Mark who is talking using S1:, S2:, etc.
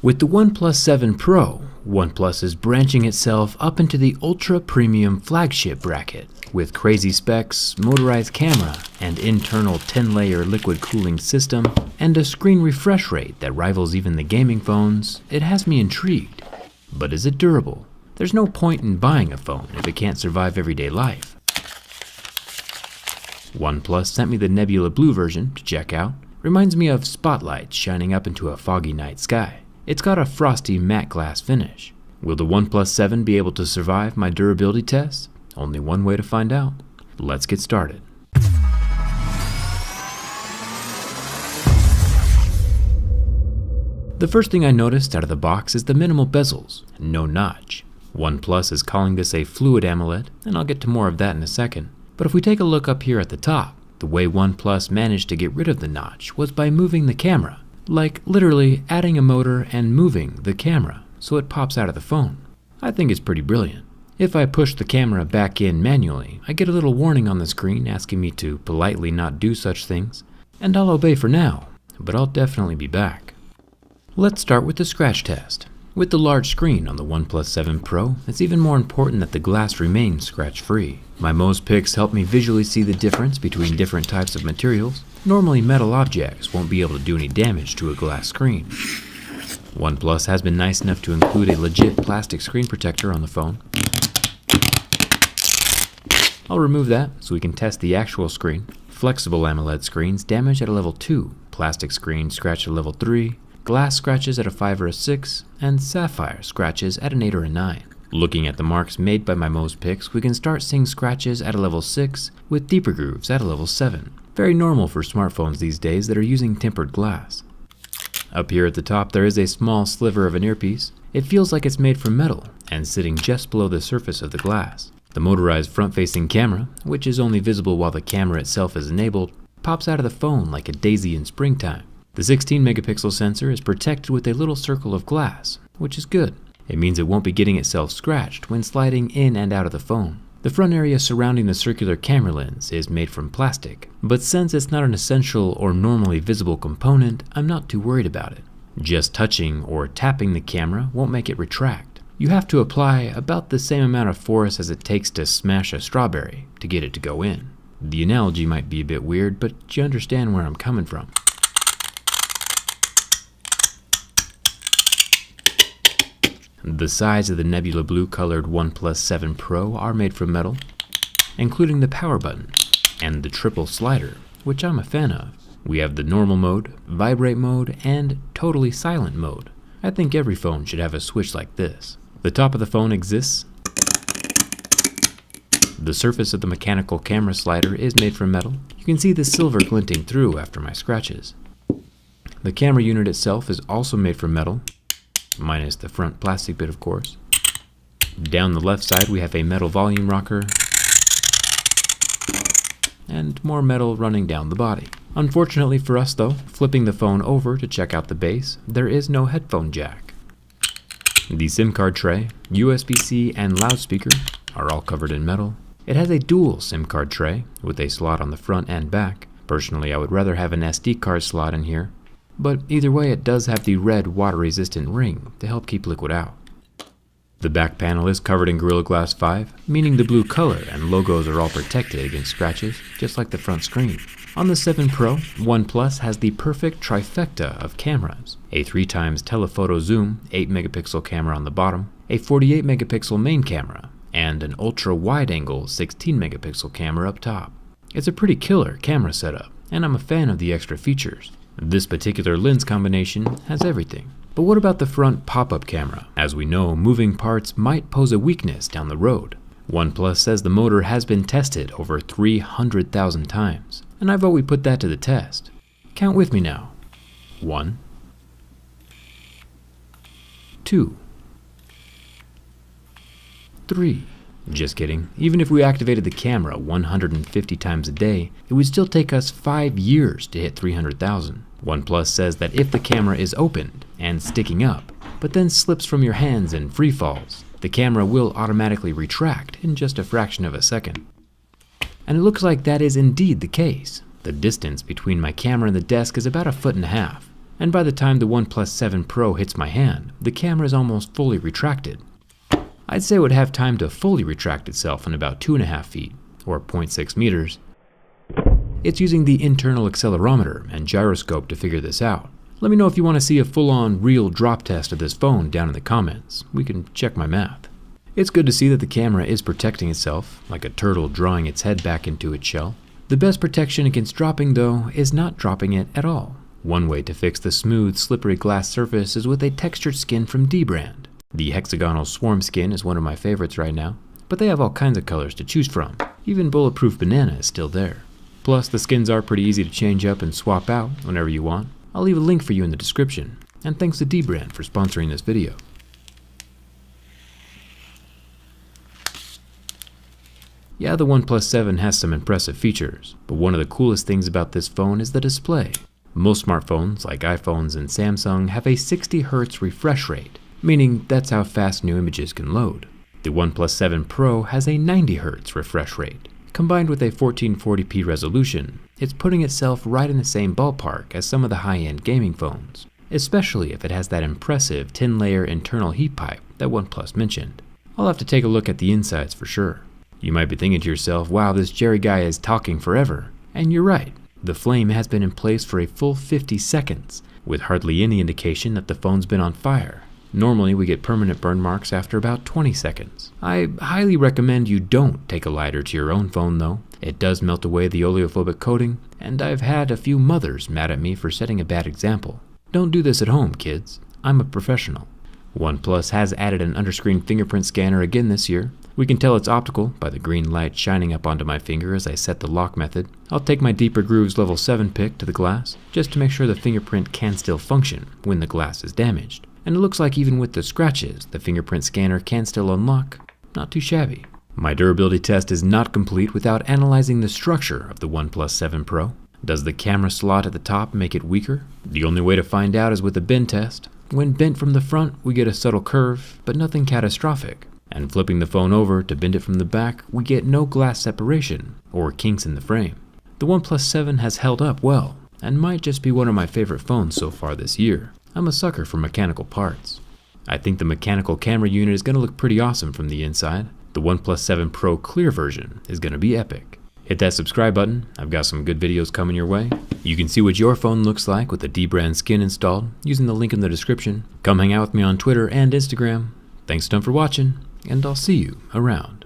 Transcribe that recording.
S1: With the OnePlus 7 Pro, OnePlus is branching itself up into the ultra-premium flagship bracket. With crazy specs, motorized camera, and internal 10-layer liquid cooling system, and a screen refresh rate that rivals even the gaming phones, it has me intrigued. But is it durable? There's no point in buying a phone if it can't survive everyday life. OnePlus sent me the Nebula Blue version to check out. Reminds me of spotlights shining up into a foggy night sky. It's got a frosty matte glass finish. Will the OnePlus 7 be able to survive my durability tests? Only one way to find out. Let's get started. The first thing I noticed out of the box is the minimal bezels, no notch. OnePlus is calling this a fluid AMOLED, and I'll get to more of that in a second. But if we take a look up here at the top, the way OnePlus managed to get rid of the notch was by moving the camera. Like literally adding a motor and moving the camera so it pops out of the phone. I think it's pretty brilliant. If I push the camera back in manually, I get a little warning on the screen asking me to politely not do such things, and I'll obey for now, but I'll definitely be back. Let's start with the scratch test. With the large screen on the OnePlus 7 Pro, it's even more important that the glass remains scratch-free. My Mo's picks help me visually see the difference between different types of materials. Normally, metal objects won't be able to do any damage to a glass screen. OnePlus has been nice enough to include a legit plastic screen protector on the phone. I'll remove that so we can test the actual screen. Flexible AMOLED screens damage at a level 2, plastic screen scratch at level 3, glass scratches at a 5 or a 6, and sapphire scratches at an 8 or a 9. Looking at the marks made by my Mo's picks, we can start seeing scratches at a level 6 with deeper grooves at a level 7. Very normal for smartphones these days that are using tempered glass. Up here at the top there is a small sliver of an earpiece. It feels like it's made from metal and sitting just below the surface of the glass. The motorized front-facing camera, which is only visible while the camera itself is enabled, pops out of the phone like a daisy in springtime. The 16 megapixel sensor is protected with a little circle of glass, which is good. It means it won't be getting itself scratched when sliding in and out of the phone. The front area surrounding the circular camera lens is made from plastic, but since it's not an essential or normally visible component, I'm not too worried about it. Just touching or tapping the camera won't make it retract. You have to apply about the same amount of force as it takes to smash a strawberry to get it to go in. The analogy might be a bit weird, but you understand where I'm coming from. The sides of the Nebula Blue colored OnePlus 7 Pro are made from metal, including the power button and the triple slider, which I'm a fan of. We have the normal mode, vibrate mode, and totally silent mode. I think every phone should have a switch like this. The top of the phone exists. The surface of the mechanical camera slider is made from metal. You can see the silver glinting through after my scratches. The camera unit itself is also made from metal, minus the front plastic bit of course. Down the left side we have a metal volume rocker and more metal running down the body. Unfortunately for us though, flipping the phone over to check out the base, there is no headphone jack. The SIM card tray, USB-C and loudspeaker are all covered in metal. It has a dual SIM card tray with a slot on the front and back. Personally, I would rather have an SD card slot in here. But either way, it does have the red water-resistant ring to help keep liquid out. The back panel is covered in Gorilla Glass 5, meaning the blue color and logos are all protected against scratches, just like the front screen. On the 7 Pro, OnePlus has the perfect trifecta of cameras. A 3x telephoto zoom, 8 megapixel camera on the bottom, a 48 megapixel main camera, and an ultra wide angle 16 megapixel camera up top. It's a pretty killer camera setup, and I'm a fan of the extra features. This particular lens combination has everything. But what about the front pop-up camera? As we know, moving parts might pose a weakness down the road. OnePlus says the motor has been tested over 300,000 times, and I vote we put that to the test. Count with me now. 1, 2, 3. Just kidding. Even if we activated the camera 150 times a day, it would still take us 5 years to hit 300,000. OnePlus says that if the camera is opened and sticking up, but then slips from your hands and free falls, the camera will automatically retract in just a fraction of a second. And it looks like that is indeed the case. The distance between my camera and the desk is about 1.5 feet. and by the time the OnePlus 7 Pro hits my hand, the camera is almost fully retracted. I'd say it would have time to fully retract itself in about 2.5 feet, or 0.6 meters. It's using the internal accelerometer and gyroscope to figure this out. Let me know if you want to see a full-on real drop test of this phone down in the comments. We can check my math. It's good to see that the camera is protecting itself, like a turtle drawing its head back into its shell. The best protection against dropping, though, is not dropping it at all. One way to fix the smooth, slippery glass surface is with a textured skin from D-Brand. The hexagonal swarm skin is one of my favorites right now, but they have all kinds of colors to choose from. Even bulletproof banana is still there. Plus, the skins are pretty easy to change up and swap out whenever you want. I'll leave a link for you in the description. And thanks to D-Brand for sponsoring this video. Yeah, the OnePlus 7 has some impressive features, but one of the coolest things about this phone is the display. Most smartphones, like iPhones and Samsung, have a 60 Hz refresh rate, meaning that's how fast new images can load. The OnePlus 7 Pro has a 90 Hz refresh rate. Combined with a 1440p resolution, it's putting itself right in the same ballpark as some of the high-end gaming phones, especially if it has that impressive 10-layer internal heat pipe that OnePlus mentioned. I'll have to take a look at the insides for sure. You might be thinking to yourself, wow, this Jerry guy is talking forever. And you're right, the flame has been in place for a full 50 seconds, with hardly any indication that the phone's been on fire. Normally, we get permanent burn marks after about 20 seconds. I highly recommend you don't take a lighter to your own phone though. It does melt away the oleophobic coating, and I've had a few mothers mad at me for setting a bad example. Don't do this at home, kids. I'm a professional. OnePlus has added an underscreen fingerprint scanner again this year. We can tell it's optical by the green light shining up onto my finger as I set the lock method. I'll take my Deeper Grooves Level 7 pick to the glass, just to make sure the fingerprint can still function when the glass is damaged. And it looks like even with the scratches, the fingerprint scanner can still unlock. Not too shabby. My durability test is not complete without analyzing the structure of the OnePlus 7 Pro. Does the camera slot at the top make it weaker? The only way to find out is with a bend test. When bent from the front, we get a subtle curve, but nothing catastrophic. And flipping the phone over to bend it from the back, we get no glass separation or kinks in the frame. The OnePlus 7 has held up well, and might just be one of my favorite phones so far this year. I'm a sucker for mechanical parts. I think the mechanical camera unit is going to look pretty awesome from the inside. The OnePlus 7 Pro Clear version is going to be epic. Hit that subscribe button, I've got some good videos coming your way. You can see what your phone looks like with the D-Brand skin installed using the link in the description. Come hang out with me on Twitter and Instagram. Thanks a ton for watching, and I'll see you around.